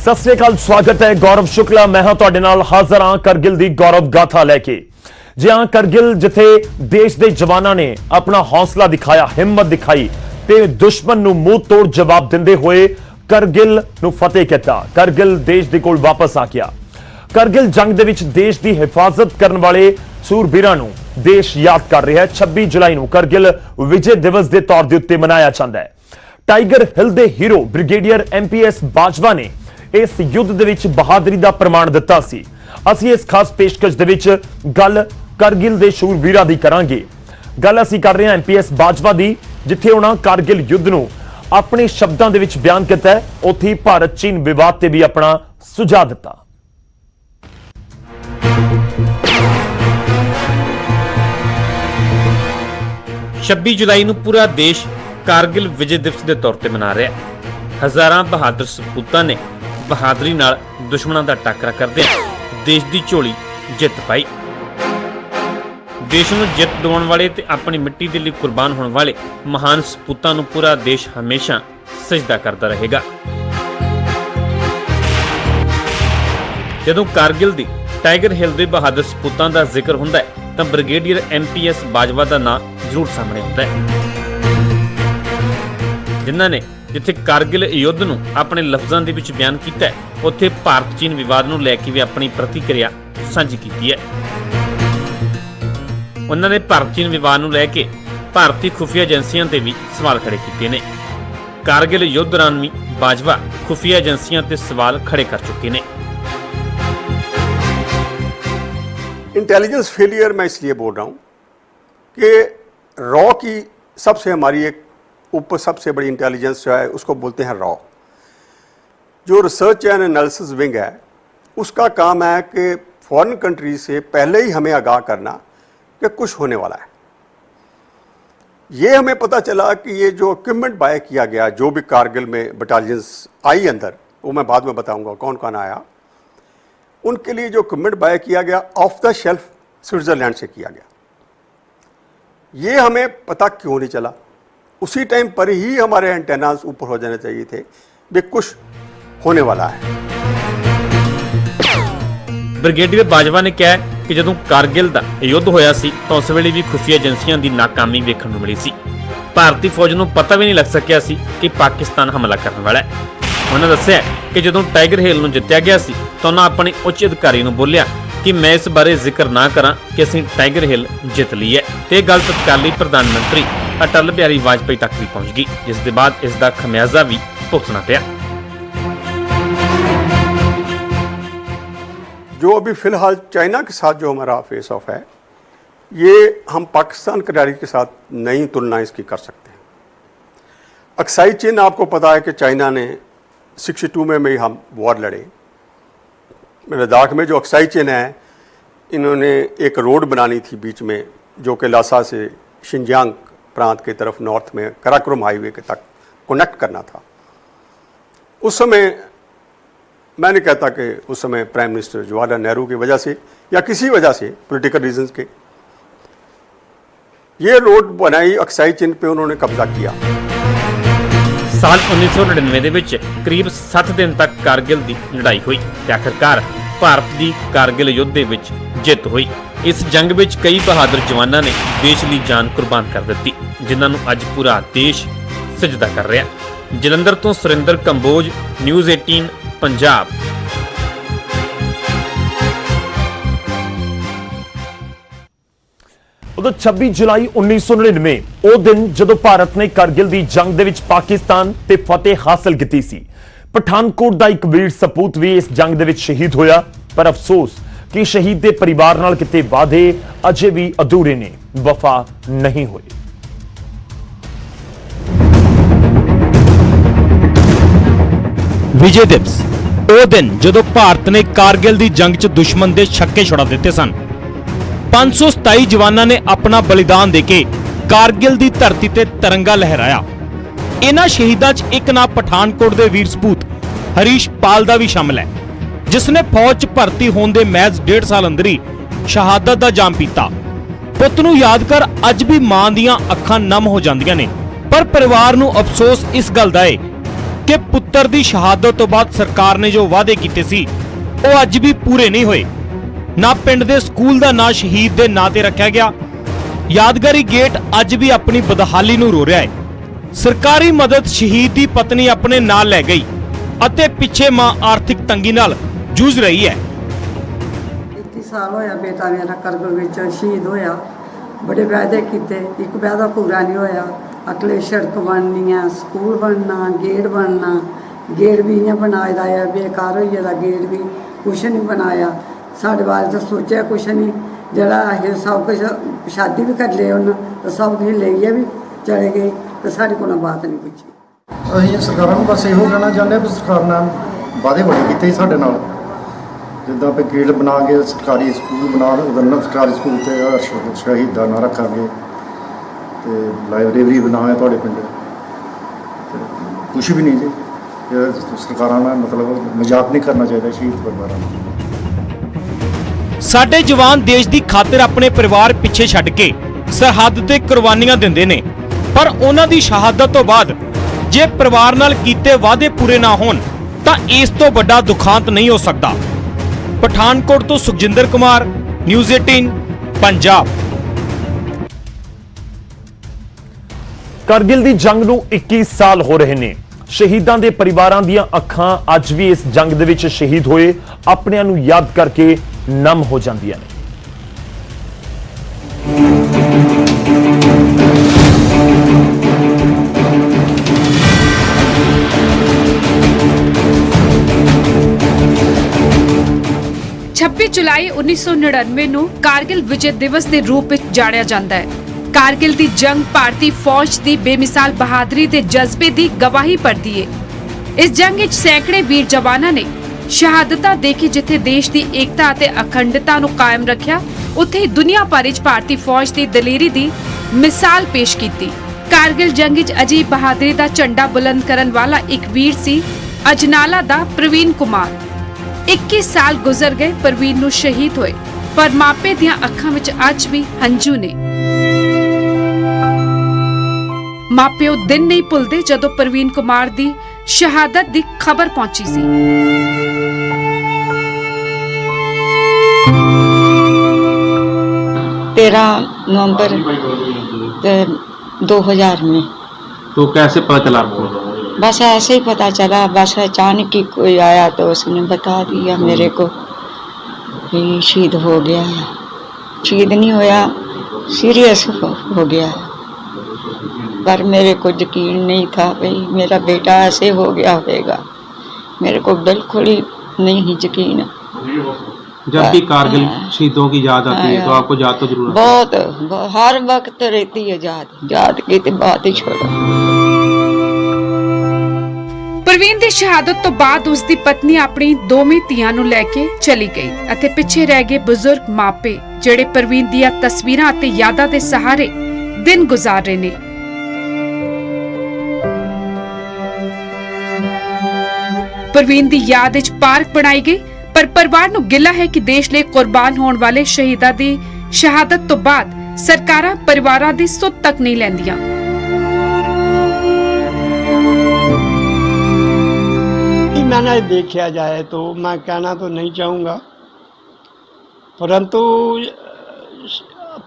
सत श्री अकाल, स्वागत है। गौरव शुक्ला मैं हाँ तुहाडे नाल हाज़र हाँ करगिल दी गौरव गाथा लैके। जी हाँ, करगिल जिथे देश के जवानों ने अपना हौसला दिखाया, हिम्मत दिखाई ते दुश्मन नूं मुंह तोड़ जवाब दिंदे होए करगिल नूं फतेह किया। करगिल देश दे कोल वापस आ गया। करगिल जंग दे विच देश की हिफाजत करने वाले सूरबीरां नूं देश याद कर रहा है। 26 जुलाई नूं करगिल विजय दिवस के तौर के उत्ते मनाया जाता है। टाइगर हिल दे हीरो ब्रिगेडियर MPS बाजवा ने इस युद्ध दे विच बहादुरी का प्रमाण दिता सी। असीं इस खास पेशकश दे विच गल करगिल दे शूरवीरां दी करांगे। गल असीं कर रहे हैं MPS बाजवा दी, जिथे उन्हां करगिल युद्ध नूं अपने शब्दां दे विच बयान किया है। उत्थे भारत चीन विवाद ते भी अपना सुझाव दिता। 26 जुलाई ਨੂੰ पूरा देश कारगिल विजय दिवस के तौर पर मना रहा है। हजारां बहादुर सपूतां ने बहादुरी नाल दुश्मनां दा टाकरा करदे देश की झोली जित पाई। देश नूं जित दिवाउण वाले ते अपनी मिट्टी के लिए कुर्बान होने वाले महान सपूतां नूं पूरा देश हमेशा सजदा करता रहेगा। जदों कारगिल दी टाइगर हिल दे बहादुर सपूतां दा जिक्र हुंदा है तां ब्रिगेडियर MPS बाजवा दा नाम जरूर सामने आता है, जिन्हां ने जिथे कारगिल युद्ध नूं अपने लफ्जां दे विच बयान किया है, उत्थे भारत चीन विवाद नूं लैके भी अपनी प्रतिक्रिया साझी की है। उन्होंने भारत चीन विवाद नूं लैके भारतीय खुफिया एजेंसियां ते भी सवाल खड़े किए ने। कारगिल युद्ध दौरान भी बाजवा खुफिया एजेंसियां ते सवाल खड़े कर चुके हैं। इंटेलिजेंस फेलियर मैं इसलिए बोल रहा हूँ कि रॉ की सबसे हमारी एक ऊपर सबसे बड़ी इंटेलिजेंस जो है उसको बोलते हैं रॉ। जो रिसर्च एंड एनालिसिस विंग है उसका काम है कि फॉरेन कंट्री से पहले ही हमें आगाह करना कि कुछ होने वाला है। ये हमें पता चला कि ये जो इक्विपमेंट बाय किया गया, जो भी कारगिल में बटालियंस आई अंदर, वो मैं बाद में बताऊंगा कौन कौन आया, उनके लिए जो इक्विपमेंट बाय किया गया ऑफ द शेल्फ स्विट्जरलैंड से किया गया। ये हमें पता क्यों नहीं चला? उसी टाइम पर ही हमारे एंटेनास ऊपर हो जाने चाहिए थे भी कुछ होने वाला है। ब्रिगेडियर बाजवा ने कहा कि जदों कारगिल का युद्ध होया सी तो उस वेले भी खुफिया एजेंसियां की नाकामी वेखण नूं मिली सी। भारतीय फौज नूं पता भी नहीं लग सकिया सी कि पाकिस्तान हमला करने वाला है। उन्होंने दस्सिया कि जदों टाइगर हिल नूं जित्तिया गया सी तो उन्होंने अपने उच्च अधिकारी नूं बोलिया कि मैं इस बारे जिक्र ना करा कि असीं टाइगर हिल जित ली है। ते गल तत्काली प्रधानमंत्री अटल बिहारी वाजपेयी तक भी पहुंच गई, जिस दे बाद इसका खमियाजा भी भुगतना पिया। जो अभी फिलहाल चाइना के साथ जो हमारा फेस ऑफ है, ये हम पाकिस्तान खिलाड़ी के साथ नई तुलना इसकी कर सकते हैं। अक्साई चीन, आपको पता है कि चाइना ने 62 में हम वॉर लड़े। लद्दाख में जो अक्साई चीन है, इन्होंने एक रोड बनानी थी बीच में, जो कि लासा से शिनजियांग प्रांत के तरफ नॉर्थ में कराकोरम हाईवे के तक कनेक्ट करना था। उस समय मैं नहीं कहता कि उस समय प्राइम मिनिस्टर जवाहरलाल नेहरू की वजह से या किसी वजह से पॉलिटिकल रीजंस के, ये रोड बनाई, अक्साई चीन पे उन्होंने कब्जा किया। साल 1999 ਦੇ ਵਿੱਚ करीब 60 दिन तक कारगिल की लड़ाई हुई ਤੇ आखिरकार भारत की कारगिल युद्ध ਦੇ ਵਿੱਚ ਜਿੱਤ ਹੋਈ। इस जंग ਵਿੱਚ कई बहादुर जवानों ने देश ਲਈ जान कुर्बान कर दी, जिन्हां ਨੂੰ ਅੱਜ पूरा देश सजदा कर रहा। जलंधर तो सुरिंदर कंबोज, न्यूज़ 18 पंजाब। उदों 26 जुलाई 1999 ਉਹ दिन जदों भारत ने करगिल की जंग दे विच पाकिस्तान ते फतेह हासिल की सी। पठानकोट का एक वीर सपूत भी इस जंग दे विच शहीद होया, पर अफसोस कि शहीद के परिवार नाल किते वादे अजे भी अधूरे ने, वफा नहीं हुए। विजय दिवस ਉਹ दिन ਜਦੋਂ ਭਾਰਤ ਨੇ ਕਾਰਗਿਲ ਦੀ ਜੰਗ 'ਚ ਦੁਸ਼ਮਣ ਦੇ ਛੱਕੇ ਛੁਡਾ ਦਿੱਤੇ ਸਨ। 527 ਜਵਾਨਾਂ ਨੇ ਆਪਣਾ ਬਲੀਦਾਨ ਦੇ ਕੇ ਕਾਰਗਿਲ ਦੀ ਧਰਤੀ ਤੇ ਤਿਰੰਗਾ ਲਹਿਰਾਇਆ। ਇਹਨਾਂ ਸ਼ਹੀਦਾਂ 'ਚ ਇੱਕ ਨਾਂ ਪਠਾਨਕੋਟ ਦੇ ਵੀਰ ਸਪੂਤ ਹਰੀਸ਼ ਪਾਲ ਦਾ ਵੀ ਸ਼ਾਮਲ ਹੈ, ਜਿਸ ਨੇ ਫੌਜ 'ਚ ਭਰਤੀ ਹੋਣ ਦੇ ਮਹਿਜ਼ 1.5 ਸਾਲ ਅੰਦਰ ਹੀ ਸ਼ਹਾਦਤ ਦਾ ਜਾਮ ਪੀਤਾ। ਪੁੱਤ ਨੂੰ ਯਾਦ ਕਰ ਅੱਜ ਵੀ ਮਾਂ ਦੀਆਂ ਅੱਖਾਂ ਨਮ ਹੋ ਜਾਂਦੀਆਂ ਨੇ, ਪਰ ਪਰਿਵਾਰ ਨੂੰ ਅਫਸੋਸ ਇਸ ਗੱਲ ਦਾ ਹੈ ਕਿ ਪੁੱਤਰ ਦੀ ਸ਼ਹਾਦਤ ਤੋਂ ਬਾਅਦ ਸਰਕਾਰ ਨੇ ਜੋ ਵਾਅਦੇ ਕੀਤੇ ਸੀ ਉਹ ਅੱਜ ਵੀ ਪੂਰੇ ਨਹੀਂ ਹੋਏ। ਨਾ ਪਿੰਡ ਦੇ ਸਕੂਲ ਦਾ ਨਾਂ ਸ਼ਹੀਦ ਦੇ ਨਾਂ ਤੇ ਰੱਖਿਆ ਗਿਆ। ਯਾਦਗਾਰੀ ਗੇਟ ਅੱਜ ਵੀ ਆਪਣੀ ਬਦਹਾਲੀ ਨੂੰ ਰੋ ਰਿਹਾ ਹੈ। ਸਰਕਾਰੀ ਮਦਦ ਸ਼ਹੀਦ ਦੀ ਪਤਨੀ ਆਪਣੇ ਨਾਲ ਲੈ ਗਈ ਅਤੇ ਪਿੱਛੇ ਮਾਂ ਆਰਥਿਕ ਤੰਗੀ ਨਾਲ ਜੂਝ ਰਹੀ ਹੈ। 21 ਸਾਲ ਹੋਇਆ ਬੇਟਾ ਮੇਰਾ ਕਰਗਲ ਵਿੱਚ ਸ਼ਹੀਦ ਹੋਇਆ। ਬੜੇ ਵਾਅਦੇ ਕੀਤੇ, ਇੱਕ ਵਾਅਦਾ ਪੂਰਾ ਨਹੀਂ ਹੋਇਆ। ਅਗਲੇ ਸੜਕ ਬਣਨੀ ਆ, ਸਕੂਲ ਬਣਨਾ, ਗੇਟ ਬਣਨਾ, ਗੇਟ ਵੀ ਇਆਂ ਬਣਾਇਆ ਆ, ਬੇਕਾਰ ਹੋਈ ਇਹਦਾ ਗੇਟ ਵੀ, ਕੁਛ ਨਹੀਂ ਬਣਾਇਆ। ਸਾਡੇ ਬਾਰੇ ਤਾਂ ਸੋਚਿਆ ਕੁਛ ਨਹੀਂ। ਜਿਹੜਾ ਇਹ ਸਭ ਕੁਛ ਸ਼ਾਦੀ ਵੀ ਕਰ ਲਈ ਉਹਨਾਂ ਤਾਂ ਸਭ ਕੁਝ ਲਈਏ ਵੀ ਚਲੇ ਗਏ ਤੇ ਸਾਡੇ ਕੋਲ ਬਾਤ ਨਹੀਂ ਪੁੱਛੀ। ਅਸੀਂ ਸਰਕਾਰਾਂ ਨੂੰ ਬਸ ਇਹੋ ਕਹਿਣਾ ਚਾਹੁੰਦੇ ਹਾਂ ਵੀ ਸਰਕਾਰ ਨੇ ਵਾਅਦੇ ਬੜੇ ਕੀਤੇ ਸੀ ਸਾਡੇ ਨਾਲ, ਜਿੱਦਾਂ ਵੀ ਗੇਟ ਬਣਾ ਕੇ ਸਰਕਾਰੀ ਸਕੂਲ ਬਣਾ ਸਰਕਾਰੀ ਸਕੂਲ ਤੇ ਸ਼ਹੀਦ ਦਾ ਨਾਂ ਰੱਖਾਂਗੇ ਤੇ ਲਾਇਬ੍ਰੇਰੀ ਬਣਾਇਆ ਤੁਹਾਡੇ ਪਿੰਡ। ਕੁਛ ਵੀ ਨਹੀਂ ਜੀ, ਇਹ ਸਰਕਾਰਾਂ ਨਾਲ ਮਤਲਬ ਮਜ਼ਾਕ ਨਹੀਂ ਕਰਨਾ ਚਾਹੀਦਾ ਸ਼ਹੀਦ ਪਰਿਵਾਰਾਂ ਨੂੰ। ਸਾਡੇ ਜਵਾਨ ਦੇਸ਼ ਦੀ ਖਾਤਰ ਆਪਣੇ ਪਰਿਵਾਰ ਪਿੱਛੇ ਛੱਡ ਕੇ ਸਰਹੱਦ ਤੇ ਕੁਰਬਾਨੀਆਂ ਦਿੰਦੇ ਨੇ, ਪਰ ਉਹਨਾਂ ਦੀ ਸ਼ਹਾਦਤ ਤੋਂ ਬਾਅਦ ਜੇ ਪਰਿਵਾਰ ਨਾਲ ਕੀਤੇ ਵਾਅਦੇ ਪੂਰੇ ਨਾ ਹੋਣ ਤਾਂ ਇਸ ਤੋਂ ਵੱਡਾ ਦੁਖਾਂਤ ਨਹੀਂ ਹੋ ਸਕਦਾ। ਪਠਾਨਕੋਟ ਤੋਂ ਸੁਖਜਿੰਦਰ ਕੁਮਾਰ, ਨਿਊਜ਼ 18 ਪੰਜਾਬ। ਕਰਗਿਲ ਦੀ ਜੰਗ ਨੂੰ 21 ਸਾਲ ਹੋ ਰਹੇ ਨੇ। ਸ਼ਹੀਦਾਂ ਦੇ ਪਰਿਵਾਰਾਂ ਦੀਆਂ ਅੱਖਾਂ ਅੱਜ ਵੀ ਇਸ ਜੰਗ ਦੇ ਵਿੱਚ ਸ਼ਹੀਦ ਹੋਏ ਆਪਣਿਆਂ ਨੂੰ ਯਾਦ ਕਰਕੇ ਨਮ ਹੋ ਜਾਂਦੀਆਂ ਨੇ। ਜੁਲਾਈ 1999 ਨੂੰ ਕਾਰਗਿਲ ਵਿਜੇ ਦਿਵਸ ਦੇ ਰੂਪ ਵਿੱਚ ਜਾਣਿਆ ਜਾਂਦਾ ਹੈ। ਕਾਰਗਿਲ ਦੀ ਜੰਗ ਭਾਰਤੀ ਫੌਜ ਦੀ ਬੇਮਿਸਾਲ ਬਹਾਦਰੀ ਦੇ ਜਜ਼ਬੇ ਦੀ ਗਵਾਹੀ ਭਰਦੀ ਹੈ। ਇਸ ਜੰਗ ਵਿੱਚ ਸੈਂਕੜੇ ਵੀਰ ਜਵਾਨਾਂ ਨੇ ਸ਼ਹਾਦਤਾਂ ਦੇ ਕੇ ਜਿੱਥੇ ਦੇਸ਼ ਦੀ ਏਕਤਾ ਅਤੇ ਅਖੰਡਤਾ ਨੂੰ ਕਾਇਮ ਰੱਖਿਆ, ਉੱਥੇ ਹੀ ਦੁਨੀਆ ਭਰ ਵਿੱਚ ਭਾਰਤੀ ਫੌਜ ਦੀ ਦਲੇਰੀ ਦੀ ਮਿਸਾਲ ਪੇਸ਼ ਕੀਤੀ। ਕਾਰਗਿਲ ਜੰਗ ਵਿੱਚ ਅਜੀਬ ਬਹਾਦਰੀ ਦਾ ਝੰਡਾ ਬੁਲੰਦ ਕਰਨ ਵਾਲਾ ਇੱਕ ਵੀਰ ਸੀ ਅਜਨਾਲਾ ਦਾ ਪ੍ਰਵੀਨ ਕੁਮਾਰ। 21 ਸਾਲ ਗੁਜ਼ਰ ਗਏ ਪ੍ਰਵੀਨ ਨੂੰ ਸ਼ਹੀਦ ਹੋਏ, ਪਰ ਮਾਪੇ ਦੀਆਂ ਅੱਖਾਂ ਵਿੱਚ ਅੱਜ ਵੀ ਹੰਝੂ ਨੇ। ਮਾਪੇ ਉਹ ਦਿਨ ਨਹੀਂ ਭੁੱਲਦੇ ਜਦੋਂ ਪ੍ਰਵੀਨ ਕੁਮਾਰ ਦੀ ਸ਼ਹਾਦਤ ਦੀ ਖਬਰ ਪਹੁੰਚੀ ਸੀ। नवंबर 2000 में। तो कैसे पता चला आपको? बस ऐसे ही पता चला, बस अचानक ही कोई आया तो उसने बता दिया मेरे को कि शहीद हो गया है। शहीद नहीं होया, सीरियस हो गया है। पर मेरे को यकीन नहीं था भाई मेरा बेटा ऐसे हो गया होगा। मेरे को बिल्कुल ही नहीं यकीन। जब भी कारगिल शहीदों की याद आती है तो आपको याद तो जरूर बहुत हर वक्त रहती है याद की तो बात ही छोड़ो। ਪ੍ਰਵੀਨ ਦੀ ਸ਼ਹਾਦਤ ਤੋਂ ਬਾਅਦ ਉਸ ਦੀ ਪਤਨੀ ਆਪਣੀ ਦੋਵੇਂ ਧੀਆਂ ਨੂੰ ਲੈ ਕੇ ਚਲੀ ਗਈ ਅਤੇ ਪਿੱਛੇ ਰਹਿ ਗਏ ਬਜ਼ੁਰਗ ਮਾਪੇ, ਜਿਹੜੇ ਪ੍ਰਵੀਨ ਦੀਆਂ ਤਸਵੀਰਾਂ ਅਤੇ ਯਾਦਾਂ ਦੇ ਸਹਾਰੇ ਦਿਨ ਗੁਜ਼ਾਰ ਰਹੇ ਨੇ। ਪ੍ਰਵੀਨ ਦੀ ਯਾਦ ਵਿੱਚ ਪਾਰਕ ਬਣਾਈ ਗਈ, ਪਰ ਪਰਿਵਾਰ ਨੂੰ ਗਿਲਾ ਹੈ ਕਿ ਦੇਸ਼ ਲਈ ਕੁਰਬਾਨ ਹੋਣ ਵਾਲੇ ਸ਼ਹੀਦਾਂ ਦੀ ਸ਼ਹਾਦਤ ਤੋਂ ਬਾਅਦ ਸਰਕਾਰਾਂ ਪਰਿਵਾਰਾਂ ਦੀ ਸੁੱਧ ਤੱਕ ਨਹੀਂ ਲੈਂਦੀਆਂ। मैंने देखा जाए तो मैं कहना तो नहीं चाहूँगा, परंतु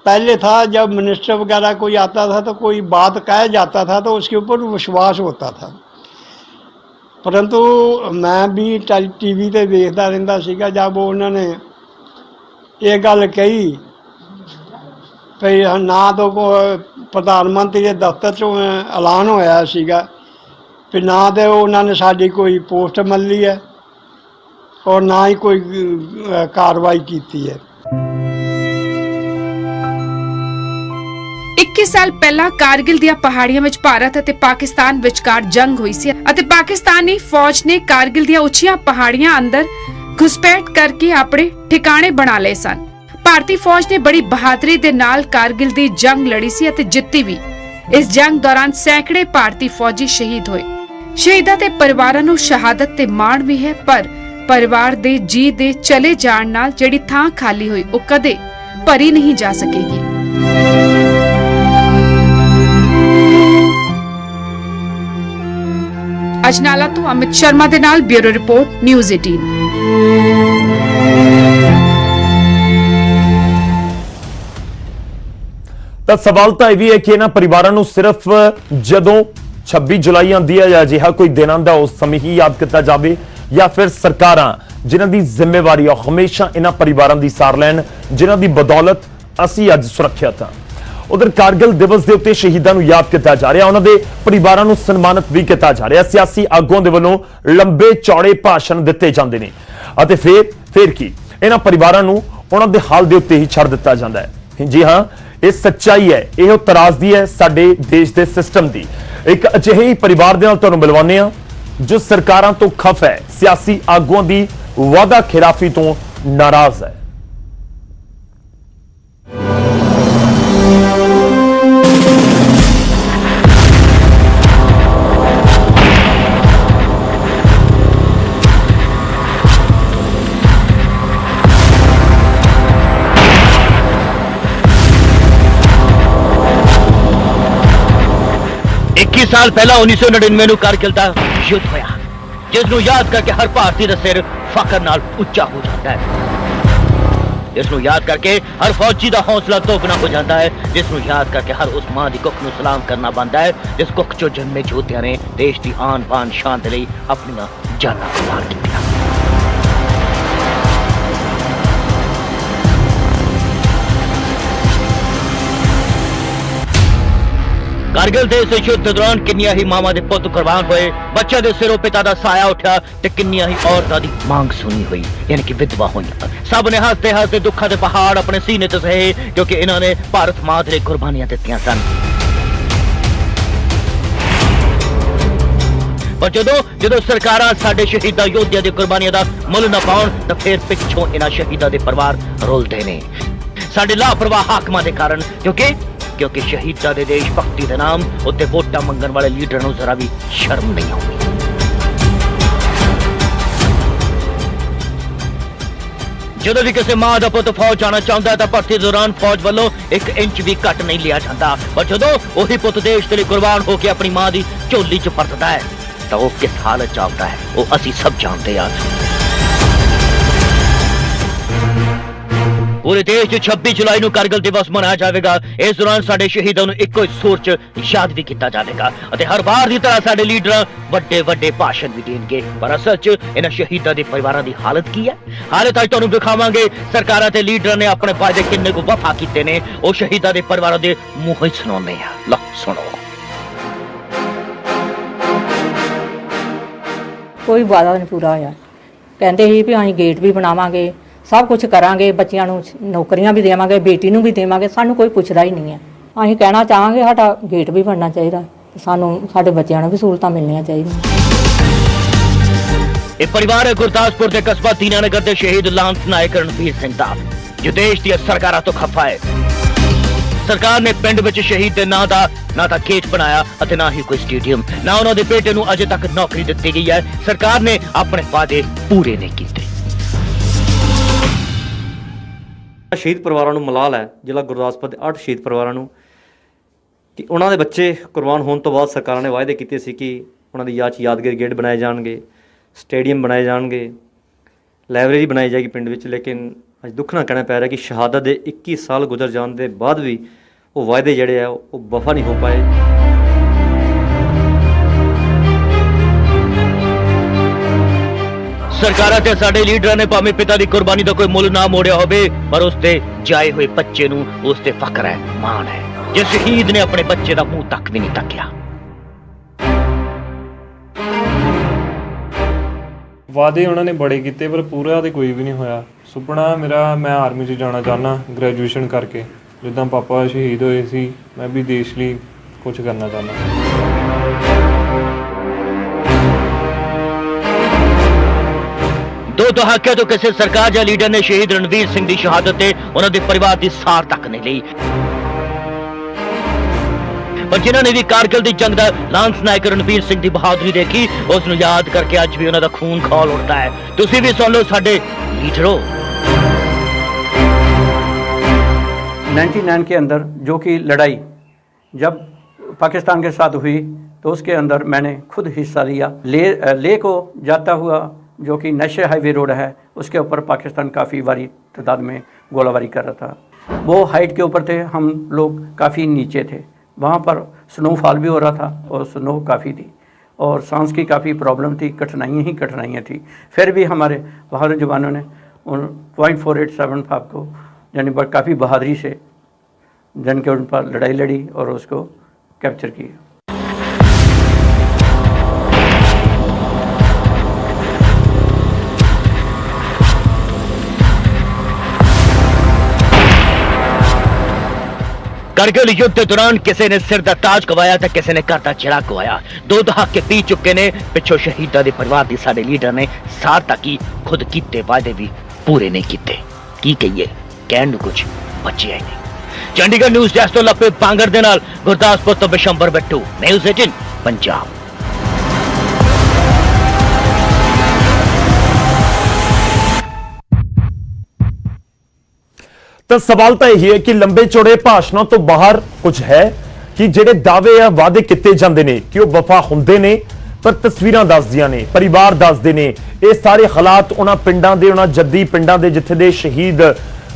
पहले था जब मिनिस्टर वगैरह कोई आता था तो कोई बात कह जाता था तो उसके ऊपर विश्वास होता था। परंतु मैं भी टीवी ते देखता रहता सीगा जब उन्होंने ये गल कही भई ना तो प्रधानमंत्री के दफ्तर चों ऐलान होया सीगा भी ना तो उन्होंने साड़ी कोई पोस्ट मल्ली है और ना ही कोई कार्रवाई की है। 21 ਸਾਲ ਪਹਿਲਾਂ ਕਾਰਗਿਲ ਦੀਆਂ ਪਹਾੜੀਆਂ ਵਿੱਚ ਭਾਰਤ ਅਤੇ ਪਾਕਿਸਤਾਨ ਵਿਚਕਾਰ ਜੰਗ ਹੋਈ ਸੀ ਅਤੇ ਪਾਕਿਸਤਾਨੀ ਫੌਜ ਨੇ ਕਾਰਗਿਲ ਦੀਆਂ ਉੱਚੀਆਂ ਪਹਾੜੀਆਂ ਅੰਦਰ ਘੁਸਪੈਠ ਕਰਕੇ ਆਪਣੇ ਠਿਕਾਣੇ ਬਣਾ ਲਏ ਸਨ। ਭਾਰਤੀ ਫੌਜ ਨੇ ਬੜੀ ਬਹਾਦਰੀ ਦੇ ਨਾਲ ਕਾਰਗਿਲ ਦੀ ਜੰਗ ਲੜੀ ਸੀ ਅਤੇ ਜਿੱਤੀ ਵੀ। ਇਸ ਜੰਗ ਦੌਰਾਨ ਸੈਂਕੜੇ ਭਾਰਤੀ ਫੌਜੀ ਸ਼ਹੀਦ ਹੋਏ। ਸ਼ਹੀਦਾਂ ਦੇ ਪਰਿਵਾਰਾਂ ਨੂੰ ਸ਼ਹਾਦਤ ਤੇ ਮਾਣ ਵੀ ਹੈ, ਪਰ ਪਰਿਵਾਰ ਦੇ ਜੀ ਦੇ ਚਲੇ ਜਾਣ ਨਾਲ ਜਿਹੜੀ ਥਾਂ ਖਾਲੀ ਹੋਈ ਉਹ ਕਦੇ ਭਰੀ ਨਹੀਂ ਜਾ ਸਕੇਗੀ। ਅਜਨਾਲਾ ਤੋਂ ਅਮਿਤ ਸ਼ਰਮਾ ਦੇ ਨਾਲ ਬਿਊਰੋ ਰਿਪੋਰਟ ਨਿਊਜ਼ 18। ਤਾਂ ਸਵਾਲ ਤਾਂ ਇਹ ਵੀ ਹੈ ਕਿ ਇਹਨਾਂ ਪਰਿਵਾਰਾਂ ਨੂੰ ਸਿਰਫ ਜਦੋਂ 26 ਜੁਲਾਈ ਆਉਂਦੀ ਹੈ ਜਾਂ ਅਜਿਹਾ ਕੋਈ ਦਿਨ ਆਉਂਦਾ ਉਸ ਸਮੇਂ ਹੀ ਯਾਦ ਕੀਤਾ ਜਾਵੇ, ਜਾਂ ਫਿਰ ਸਰਕਾਰਾਂ ਜਿਨ੍ਹਾਂ ਦੀ ਜ਼ਿੰਮੇਵਾਰੀ ਹੈ ਹਮੇਸ਼ਾ ਇਹਨਾਂ ਪਰਿਵਾਰਾਂ ਦੀ ਸਾਰ ਲੈਣ, ਜਿਨ੍ਹਾਂ ਦੀ ਬਦੌਲਤ ਅਸੀਂ ਅੱਜ ਸੁਰੱਖਿਅਤ ਹਾਂ। ਉਧਰ ਕਾਰਗਿਲ ਦਿਵਸ ਦੇ ਉੱਤੇ ਸ਼ਹੀਦਾਂ ਨੂੰ ਯਾਦ ਕੀਤਾ ਜਾ ਰਿਹਾ, ਉਹਨਾਂ ਦੇ ਪਰਿਵਾਰਾਂ ਨੂੰ ਸਨਮਾਨਿਤ ਵੀ ਕੀਤਾ ਜਾ ਰਿਹਾ। ਸਿਆਸੀ ਆਗੂਆਂ ਦੇ ਵੱਲੋਂ ਲੰਬੇ ਚੌੜੇ ਭਾਸ਼ਣ ਦਿੱਤੇ ਜਾਂਦੇ ਨੇ ਅਤੇ ਫਿਰ ਕੀ ਇਹਨਾਂ ਪਰਿਵਾਰਾਂ ਨੂੰ ਉਹਨਾਂ ਦੇ ਹਾਲ ਦੇ ਉੱਤੇ ਹੀ ਛੱਡ ਦਿੱਤਾ ਜਾਂਦਾ ਹੈ। ਜੀ ਹਾਂ, ਇਹ ਸੱਚਾਈ ਹੈ, ਇਹ ਤਰਾਜ਼ਦੀ ਹੈ ਸਾਡੇ ਦੇਸ਼ ਦੇ ਸਿਸਟਮ ਦੀ। ਇੱਕ ਅਜਿਹੇ ਹੀ ਪਰਿਵਾਰ ਦੇ ਨਾਲ ਤੁਹਾਨੂੰ ਮਿਲਵਾਉਂਦੇ ਹਾਂ ਜੋ ਸਰਕਾਰਾਂ ਤੋਂ ਖਫ ਹੈ, ਸਿਆਸੀ ਆਗੂਆਂ ਦੀ ਵਾਅਦਾ ਖਿਲਾਫੀ ਤੋਂ ਨਾਰਾਜ਼ ਹੈ। साल पहला 1999 ਨੂੰ ਕਾਰਗਿਲ ਦਾ ਯੁੱਧ ਹੋਇਆ, ਜਿਸ ਨੂੰ ਯਾਦ ਕਰਕੇ ਹਰ ਭਾਰਤੀ ਦਾ ਸਿਰ ਫਖਰ ਨਾਲ ਉੱਚਾ ਹੋ ਜਾਂਦਾ ਹੈ, ਜਿਸ ਨੂੰ ਯਾਦ ਕਰਕੇ ਹਰ ਫੌਜੀ ਦਾ ਹੌਸਲਾ ਦੋਗਣਾ ਹੋ ਜਾਂਦਾ ਹੈ, ਜਿਸ ਨੂੰ ਯਾਦ ਕਰਕੇ ਹਰ ਉਸ ਮਾਂ ਦੀ ਕੁੱਖ ਨੂੰ ਸਲਾਮ ਕਰਨਾ ਬਣਦਾ ਹੈ ਜਿਸ ਕੁੱਖ ਚੋਂ ਜਨਮੇ ਯੋਧਿਆਂ ਨੇ ਦੇਸ਼ ਦੀ ਆਨ ਬਾਨ ਸ਼ਾਨ ਦੇ ਲਈ ਆਪਣੀਆਂ ਜਾਨਾਂ ਕੁਰਬਾਨ ਕੀਤੀਆਂ। कारगिल ਦੇ ਇਸ ਯੁੱਧ ਦੌਰਾਨ ਕਿੰਨੀਆਂ ਹੀ ਮਾਵਾਂ ਦੇ ਪੁੱਤ ਕੁਰਬਾਨ ਹੋਏ, ਬੱਚਿਆਂ ਦੇ ਸਿਰੋਂ ਪਿਤਾ ਦਾ ਸਾਇਆ ਉੱਠਿਆ ਤੇ ਕਿੰਨੀਆਂ ਹੀ ਔਰਤਾਂ ਦੀ ਮੰਗ ਸੁਣੀ ਹੋਈ, ਯਾਨੀ ਕਿ ਵਿਧਵਾ ਹੋਈਆਂ। ਸਭ ਨੇ ਹੱਸਦੇ ਹੱਸਦੇ ਦੁੱਖਾਂ ਦੇ ਪਹਾੜ ਆਪਣੇ ਸੀਨੇ ਤੇ ਸਹੇ, ਕਿਉਂਕਿ ਇਹਨਾਂ ਨੇ ਭਾਰਤ ਮਾਂ ਦੇ ਲਈ ਕੁਰਬਾਨੀਆਂ ਦਿੱਤੀਆਂ ਸਨ। ਪਰ ਜਦੋਂ ਸਰਕਾਰਾਂ ਸਾਡੇ ਸ਼ਹੀਦਾਂ ਯੋਧਿਆਂ ਦੀ ਕੁਰਬਾਨੀਆਂ ਦਾ ਮੁੱਲ ਨਾ ਪਾਉਣ ਤਾਂ ਫਿਰ ਪਿੱਛੋਂ ਇਹਨਾਂ ਸ਼ਹੀਦਾਂ ਦੇ ਪਰਿਵਾਰ ਰੁਲਦੇ ਨੇ ਸਾਡੇ ਲਾਪਰਵਾਹ ਹਾਕਮਾਂ ਦੇ ਕਾਰਨ, ਕਿਉਂਕਿ ਸ਼ਹੀਦਾਂ ਦੇ ਦੇਸ਼ ਭਗਤੀ ਦੇ ਨਾਮ ਉੱਤੇ ਵੋਟਾਂ ਮੰਗਣ ਵਾਲੇ ਲੀਡਰਾਂ ਨੂੰ ਜ਼ਰਾ ਵੀ ਸ਼ਰਮ ਨਹੀਂ ਆਉਂਦੀ। ਜਦੋਂ ਵੀ ਕਿਸੇ ਮਾਂ ਦਾ ਪੁੱਤ ਫੌਜ ਜਾਣਾ ਚਾਹੁੰਦਾ ਹੈ ਤਾਂ ਭਰਤੀ ਦੌਰਾਨ ਫੌਜ ਵੱਲੋਂ 1 ਇੰਚ ਵੀ ਘੱਟ ਨਹੀਂ ਲਿਆ ਜਾਂਦਾ, ਪਰ ਜਦੋਂ ਉਹੀ ਪੁੱਤ ਦੇਸ਼ ਦੇ ਲਈ ਕੁਰਬਾਨ ਹੋ ਕੇ ਆਪਣੀ ਮਾਂ ਦੀ ਝੋਲੀ 'ਚ ਪਰਤਦਾ ਹੈ ਤਾਂ ਉਹ ਕਿਸ ਹਾਲਤ 'ਚ ਆਉਂਦਾ ਹੈ ਉਹ ਅਸੀਂ ਸਭ ਜਾਣਦੇ ਹਾਂ। पूरे देश 26 जुलाई ਨੂੰ ਕਾਰਗਿਲ ਦਿਵਸ ਮਨਾਇਆ ਜਾਵੇਗਾ। ਇਸ ਦੌਰਾਨ ਸਾਡੇ ਸ਼ਹੀਦਾਂ ਨੂੰ ਇੱਕੋ ਹੀ ਸੁਰ 'ਚ ਯਾਦ ਵੀ ਕੀਤਾ ਜਾਵੇਗਾ ਅਤੇ ਹਰ ਵਾਰ ਦੀ ਤਰ੍ਹਾਂ ਸਾਡੇ ਲੀਡਰ ਵੱਡੇ ਭਾਸ਼ਣ ਵੀ ਦੇਣਗੇ। ਪਰ ਅਸਲ 'ਚ ਇਹਨਾਂ ਸ਼ਹੀਦਾਂ ਦੇ ਪਰਿਵਾਰਾਂ ਦੀ ਹਾਲਤ ਕੀ ਹੈ? ਹਾਲਤ ਅੱਜ ਤੁਹਾਨੂੰ ਦਿਖਾਵਾਂਗੇ। ਸਰਕਾਰਾਂ ਤੇ ਲੀਡਰਾਂ ਨੇ ਆਪਣੇ ਵਾਅਦੇ ਕਿੰਨੇ ਕੁ ਵਫਾ ਕੀਤੇ ਨੇ ਉਹ ਸ਼ਹੀਦਾਂ ਦੇ ਪਰਿਵਾਰਾਂ ਦੇ ਮੂੰਹੋਂ ਹੀ ਸੁਣਾਉਂਦੇ ਆ। ਲਓ ਸੁਣੋ। ਕੋਈ ਵਾਅਦਾ ਨਹੀਂ ਪੂਰਾ ਹੋਇਆ। ਕਹਿੰਦੇ ਸੀ ਵੀ ਅਸੀਂ ਗੇਟ ਵੀ ਬਣਾਵਾਂਗੇ, ਸਭ ਕੁਝ ਕਰਾਂਗੇ, ਬੱਚਿਆਂ ਨੂੰ ਨੌਕਰੀਆਂ ਵੀ ਦੇਵਾਂਗੇ, ਬੇਟੀ ਨੂੰ ਵੀ ਦੇਵਾਂਗੇ, ਸਾਨੂੰ ਕੋਈ ਪੁੱਛਦਾ ਹੀ ਨਹੀਂ ਹੈ। ਅਸੀਂ ਕਹਿਣਾ ਚਾਹਾਂਗੇ ਸਾਡਾ ਗੇਟ ਵੀ ਬਣਨਾ ਚਾਹੀਦਾ, ਸਾਨੂੰ ਸਾਡੇ ਬੱਚਿਆਂ ਨੂੰ ਵੀ ਸਹੂਲਤਾਂ ਮਿਲਣੀਆਂ ਚਾਹੀਦੀਆਂ। ਇਹ ਪਰਿਵਾਰ ਹੈ ਗੁਰਦਾਸਪੁਰ ਦੇ ਕਸਬਾ ਦੀਨਾਨਗਰ ਦੇ ਸ਼ਹੀਦ ਲਾਂਸ ਨਾਇਕ ਰਣਵੀਰ ਸਿੰਘ ਦਾ, ਜੋ ਦੇਸ਼ ਦੀਆਂ ਸਰਕਾਰਾਂ ਤੋਂ ਖਫਾ ਹੈ। ਸਰਕਾਰ ਨੇ ਪਿੰਡ ਵਿੱਚ ਸ਼ਹੀਦ ਦੇ ਨਾਂ ਦਾ ਨਾ ਤਾਂ ਗੇਟ ਬਣਾਇਆ ਅਤੇ ਨਾ ਹੀ ਕੋਈ ਸਟੇਡੀਅਮ, ਨਾ ਉਹਨਾਂ ਦੇ ਬੇਟੇ ਨੂੰ ਅਜੇ ਤੱਕ ਨੌਕਰੀ ਦਿੱਤੀ ਗਈ ਹੈ। ਸਰਕਾਰ ਨੇ ਆਪਣੇ ਵਾਅਦੇ ਪੂਰੇ ਨਹੀਂ ਕੀਤੇ। ਸ਼ਹੀਦ ਪਰਿਵਾਰਾਂ ਨੂੰ ਮਲਾਲ ਹੈ ਜ਼ਿਲ੍ਹਾ ਗੁਰਦਾਸਪੁਰ ਦੇ 8 ਸ਼ਹੀਦ ਪਰਿਵਾਰਾਂ ਨੂੰ ਕਿ ਉਹਨਾਂ ਦੇ ਬੱਚੇ ਕੁਰਬਾਨ ਹੋਣ ਤੋਂ ਬਾਅਦ ਸਰਕਾਰਾਂ ਨੇ ਵਾਅਦੇ ਕੀਤੇ ਸੀ ਕਿ ਉਹਨਾਂ ਦੀ ਯਾਦ 'ਚ ਯਾਦਗਾਰੀ ਗੇਟ ਬਣਾਏ ਜਾਣਗੇ, ਸਟੇਡੀਅਮ ਬਣਾਏ ਜਾਣਗੇ, ਲਾਇਬ੍ਰੇਰੀ ਬਣਾਈ ਜਾਏਗੀ ਪਿੰਡ ਵਿੱਚ। ਲੇਕਿਨ ਅੱਜ ਦੁੱਖ ਨਾਲ ਕਹਿਣਾ ਪੈ ਰਿਹਾ ਕਿ ਸ਼ਹਾਦਤ ਦੇ 21 ਸਾਲ ਗੁਜ਼ਰ ਜਾਣ ਦੇ ਬਾਅਦ ਵੀ ਉਹ ਵਾਅਦੇ ਜਿਹੜੇ ਆ ਉਹ ਵਫਾ ਨਹੀਂ ਹੋ ਪਾਏ। ਸਰਕਾਰਾਂ ਤੇ ਸਾਡੇ ਲੀਡਰਾਂ ਨੇ ਭਾਵੇਂ ਪਿਤਾ ਦੀ ਕੁਰਬਾਨੀ ਦਾ ਕੋਈ ਮੁੱਲ ਨਾ ਮੋੜਿਆ ਹੋਵੇ, ਪਰ ਉਸ ਤੇ ਜਾਏ ਹੋਏ ਬੱਚੇ ਨੂੰ ਉਸ ਤੇ ਫਖਰ ਹੈ, ਮਾਣ ਹੈ। ਜੇ ਸ਼ਹੀਦ ਨੇ ਆਪਣੇ ਬੱਚੇ ਦਾ ਮੂੰਹ ਤੱਕ ਵੀ ਨਹੀਂ ਤੱਕਿਆ। ਵਾਅਦੇ ਉਹਨਾਂ ਨੇ ਬੜੇ ਕੀਤੇ ਪਰ ਪੂਰਾ ਤੇ ਕੋਈ ਵੀ ਨਹੀਂ ਹੋਇਆ। ਸੁਪਨਾ ਮੇਰਾ, ਮੈਂ ਆਰਮੀ 'ਚ ਜਾਣਾ ਚਾਹੁੰਦਾ ਗ੍ਰੈਜੂਏਸ਼ਨ ਕਰਕੇ, ਜਿੱਦਾਂ ਪਾਪਾ ਸ਼ਹੀਦ ਹੋਏ ਸੀ ਮੈਂ ਵੀ ਦੇਸ਼ ਲਈ ਕੁਝ ਕਰਨਾ ਚਾਹੁੰਦਾ। ਦੋ ਦਹਾਕਿਆਂ ਤੋਂ ਕਿਸੇ ਸਰਕਾਰ ਜਾਂ ਲੀਡਰ ਨੇ ਸ਼ਹੀਦ ਰਣਵੀਰ ਸਿੰਘ ਦੀ ਸ਼ਹਾਦਤ ਤੇ ਉਹਨਾਂ ਦੇ ਪਰਿਵਾਰ ਦੀ ਸਾਰ ਤੱਕ ਨਹੀਂ ਲਈ। ਪਰ ਜਿਨ੍ਹਾਂ ਨੇ ਵੀ ਕਾਰਗਿਲ ਦੀ ਜੰਗ ਦਾ ਲਾਂਸ ਨਾਇਕ ਰਣਵੀਰ ਸਿੰਘ ਦੀ ਬਹਾਦਰੀ ਦੇਖੀ, ਉਸ ਨੂੰ ਯਾਦ ਕਰਕੇ ਅੱਜ ਵੀ ਉਹਨਾਂ ਦਾ ਖੂਨ ਖੌਲ ਉੱਠਦਾ ਹੈ। ਤੁਸੀਂ ਵੀ ਸੁਣ ਲਓ ਸਾਡੇ ਲੀਡਰੋ। 99 के अंदर जो कि लड़ाई जब पाकिस्तान के साथ हुई तो उसके अंदर मैंने खुद हिस्सा लिया। ले को जाता हुआ जो कि नेशनल हाईवे रोड है, उसके ऊपर पाकिस्तान काफ़ी भारी तादाद में गोलाबारी कर रहा था। वो हाइट के ऊपर थे, हम लोग काफ़ी नीचे थे। वहाँ पर स्नोफॉल भी हो रहा था और स्नो काफ़ी थी और सांस की काफ़ी प्रॉब्लम थी, कठिनाइयाँ ही कठिनाइयाँ थी। फिर भी हमारे बहादुर जवानों ने उन .4875 को यानी काफ़ी बहादुरी से जन के उन पर लड़ाई लड़ी और उसको कैप्चर किया। करगिल युद्ध के दौरान किसी ने सिर दा ताज गवाया तो किसी ने घर दा चिराग गवाया। 2 दहाके बीत चुके ने, पिछों शहीदां दे परिवार दे साडे लीडर ने सार तक ही खुद कीते वादे भी पूरे नहीं कीते। की कहिए, कहण नूं कुछ बचिया ही नहीं। चंडीगढ़ न्यूज़ डेस्क तो लपे बांगर दे नाल गुरदासपुर तो बिशंबर बिट्टू, न्यूज़ 18 पंजाब। ਤਾਂ ਸਵਾਲ ਤਾਂ ਇਹ ਹੈ ਕਿ ਲੰਬੇ ਚੌੜੇ ਭਾਸ਼ਣਾਂ ਤੋਂ ਬਾਹਰ ਕੁਝ ਹੈ ਕਿ ਜਿਹੜੇ ਦਾਅਵੇ ਆ ਵਾਅਦੇ ਕੀਤੇ ਜਾਂਦੇ ਨੇ ਕਿ ਉਹ ਵਫਾ ਹੁੰਦੇ ਨੇ, ਪਰ ਤਸਵੀਰਾਂ ਦੱਸਦੀਆਂ ਨੇ, ਪਰਿਵਾਰ ਦੱਸਦੇ ਨੇ ਇਹ ਸਾਰੇ ਹਾਲਾਤ ਉਹਨਾਂ ਪਿੰਡਾਂ ਦੇ, ਉਹਨਾਂ ਜੱਦੀ ਪਿੰਡਾਂ ਦੇ ਜਿੱਥੇ ਦੇ ਸ਼ਹੀਦ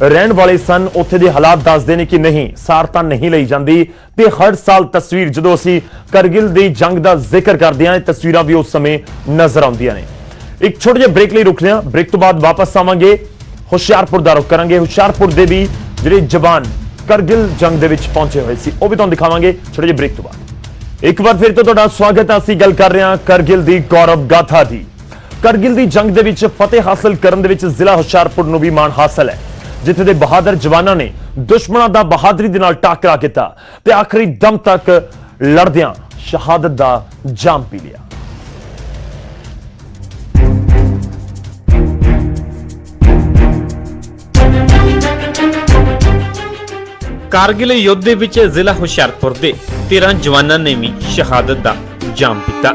ਰਹਿਣ ਵਾਲੇ ਸਨ, ਉੱਥੇ ਦੇ ਹਾਲਾਤ ਦੱਸਦੇ ਨੇ ਕਿ ਨਹੀਂ, ਸਾਰ ਤਾਂ ਨਹੀਂ ਲਈ ਜਾਂਦੀ। ਤੇ ਹਰ ਸਾਲ ਤਸਵੀਰ ਜਦੋਂ ਅਸੀਂ ਕਰਗਿਲ ਦੀ ਜੰਗ ਦਾ ਜ਼ਿਕਰ ਕਰਦੇ ਹਾਂ, ਇਹ ਤਸਵੀਰਾਂ ਵੀ ਉਸ ਸਮੇਂ ਨਜ਼ਰ ਆਉਂਦੀਆਂ ਨੇ। ਇੱਕ ਛੋਟੇ ਜਿਹੇ ਬ੍ਰੇਕ ਲਈ ਰੁਕਦੇ ਹਾਂ, ਬ੍ਰੇਕ ਤੋਂ ਬਾਅਦ ਵਾਪਸ ਆਵਾਂਗੇ। ਹੁਸ਼ਿਆਰਪੁਰ ਦਾ ਰੁਖ ਕਰਾਂਗੇ। ਹੁਸ਼ਿਆਰਪੁਰ ਦੇ ਵੀ ਜਿਹੜੇ ਜਵਾਨ ਕਰਗਿਲ ਜੰਗ ਦੇ ਵਿੱਚ ਪਹੁੰਚੇ ਹੋਏ ਸੀ ਉਹ ਵੀ ਤੁਹਾਨੂੰ ਦਿਖਾਵਾਂਗੇ ਛੋਟੇ ਜਿਹੇ ਬ੍ਰੇਕ ਤੋਂ ਬਾਅਦ। ਇੱਕ ਵਾਰ ਫਿਰ ਤੋਂ ਤੁਹਾਡਾ ਸਵਾਗਤ ਹੈ। ਅਸੀਂ ਗੱਲ ਕਰ ਰਹੇ ਹਾਂ ਕਰਗਿਲ ਦੀ ਗੌਰਵ ਗਾਥਾ ਦੀ। ਕਰਗਿਲ ਦੀ ਜੰਗ ਦੇ ਵਿੱਚ ਫਤਿਹ ਹਾਸਲ ਕਰਨ ਦੇ ਵਿੱਚ ਜ਼ਿਲ੍ਹਾ ਹੁਸ਼ਿਆਰਪੁਰ ਨੂੰ ਵੀ ਮਾਣ ਹਾਸਲ ਹੈ, ਜਿੱਥੇ ਦੇ ਬਹਾਦਰ ਜਵਾਨਾਂ ਨੇ ਦੁਸ਼ਮਣਾਂ ਦਾ ਬਹਾਦਰੀ ਦੇ ਨਾਲ ਟਾਕਰਾ ਕੀਤਾ ਤੇ ਆਖਰੀ ਦਮ ਤੱਕ ਲੜਦਿਆਂ ਸ਼ਹਾਦਤ ਦਾ ਜਾਮ ਪੀ ਲਿਆ। ਕਾਰਗਿਲ ਯੁੱਧ ਦੇ ਵਿੱਚ ਜ਼ਿਲ੍ਹਾ ਹੁਸ਼ਿਆਰਪੁਰ ਦੇ 13 ਜਵਾਨਾਂ ਨੇ ਵੀ ਸ਼ਹਾਦਤ ਦਾ ਜਾਮ ਪੀਤਾ।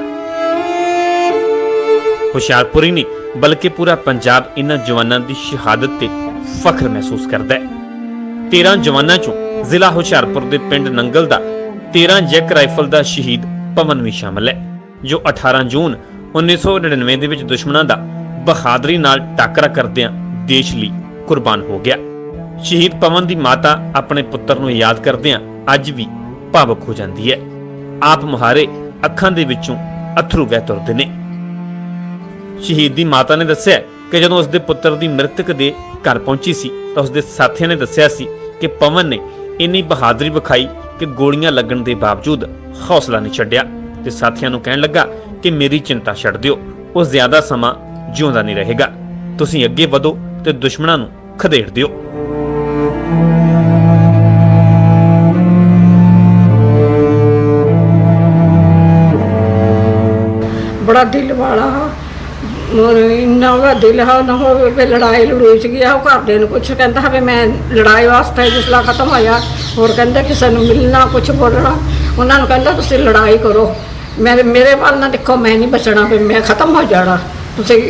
ਹੁਸ਼ਿਆਰਪੁਰ ਹੀ ਨਹੀਂ ਬਲਕਿ ਪੂਰਾ ਪੰਜਾਬ ਇਹਨਾਂ ਜਵਾਨਾਂ ਦੀ ਸ਼ਹਾਦਤ ਤੇ ਫਖਰ ਮਹਿਸੂਸ ਕਰਦਾ ਹੈ। 13 ਜਵਾਨਾਂ ਚੋਂ ਜ਼ਿਲ੍ਹਾ ਹੁਸ਼ਿਆਰਪੁਰ ਦੇ ਪਿੰਡ ਨੰਗਲ ਦਾ 13 ਜੈਕ ਰਾਈਫਲ ਦਾ ਸ਼ਹੀਦ ਪਵਨ ਵੀ ਸ਼ਾਮਲ ਹੈ, ਜੋ 18 ਜੂਨ 1999 ਦੇ ਵਿੱਚ ਦੁਸ਼ਮਣਾਂ ਦਾ ਬਹਾਦਰੀ ਨਾਲ ਟਾਕਰਾ ਕਰਦਿਆਂ ਦੇਸ਼ ਲਈ ਕੁਰਬਾਨ ਹੋ ਗਿਆ। ਸ਼ਹੀਦ ਪਵਨ ਦੀ ਮਾਤਾ ਆਪਣੇ ਪੁੱਤਰ ਨੂੰ ਯਾਦ ਕਰਦਿਆਂ ਅੱਜ ਵੀ ਭਾਵੁਕ ਹੋ ਜਾਂਦੀ ਹੈ। ਆਪ ਮੁਹਾਰੇ ਅੱਖਾਂ ਦੇ ਵਿੱਚੋਂ ਅਥਰੂ ਵਹਿ ਤੁਰਦੇ ਨੇ। ਸ਼ਹੀਦ ਦੀ ਮਾਤਾ ਨੇ ਦੱਸਿਆ ਕਿ ਜਦੋਂ ਉਸਦੇ ਪੁੱਤਰ ਦੀ ਮ੍ਰਿਤਕ ਦੇ ਘਰ ਪਹੁੰਚੀ ਸੀ ਤਾਂ ਉਸਦੇ ਸਾਥੀਆਂ ਨੇ ਦੱਸਿਆ ਸੀ ਕਿ ਪਵਨ ਨੇ ਇੰਨੀ ਬਹਾਦਰੀ ਵਿਖਾਈ ਕਿ ਗੋਲੀਆਂ ਲੱਗਣ ਦੇ ਬਾਵਜੂਦ ਹੌਸਲਾ ਨਹੀਂ ਛੱਡਿਆ ਤੇ ਸਾਥੀਆਂ ਨੂੰ ਕਹਿਣ ਲੱਗਾ ਕਿ ਮੇਰੀ ਚਿੰਤਾ ਛੱਡ ਦਿਓ, ਉਹ ਜ਼ਿਆਦਾ ਸਮਾਂ ਜਿਉਂਦਾ ਨਹੀਂ ਰਹੇਗਾ, ਤੁਸੀਂ ਅੱਗੇ ਵਧੋ ਤੇ ਦੁਸ਼ਮਣਾਂ ਨੂੰ ਖਦੇੜ ਦਿਓ। ਬੜਾ ਦਿਲ ਵਾਲਾ ਇੰਨਾ ਉਹਦਾ ਦਿਲ ਹੈ ਨਾ ਹੋਵੇ ਵੀ ਲੜਾਈ ਲੜੂਈ 'ਚ ਗਿਆ ਉਹ ਘਰਦਿਆਂ ਨੂੰ ਕੁਛ ਕਹਿੰਦਾ ਵੀ ਮੈਂ ਲੜਾਈ ਵਾਸਤੇ ਜਿਸਲਾ ਖਤਮ ਹੋਇਆ ਹੋਰ ਕਹਿੰਦਾ ਕਿਸੇ ਨੂੰ ਮਿਲਣਾ ਕੁਛ ਬੋਲਣਾ, ਉਹਨਾਂ ਨੂੰ ਕਹਿੰਦਾ ਤੁਸੀਂ ਲੜਾਈ ਕਰੋ, ਮੇਰੇ ਵੱਲ ਨਾ ਦੇਖੋ, ਮੈਂ ਨਹੀਂ ਬਚਣਾ, ਵੀ ਮੈਂ ਖਤਮ ਹੋ ਜਾਣਾ, ਤੁਸੀਂ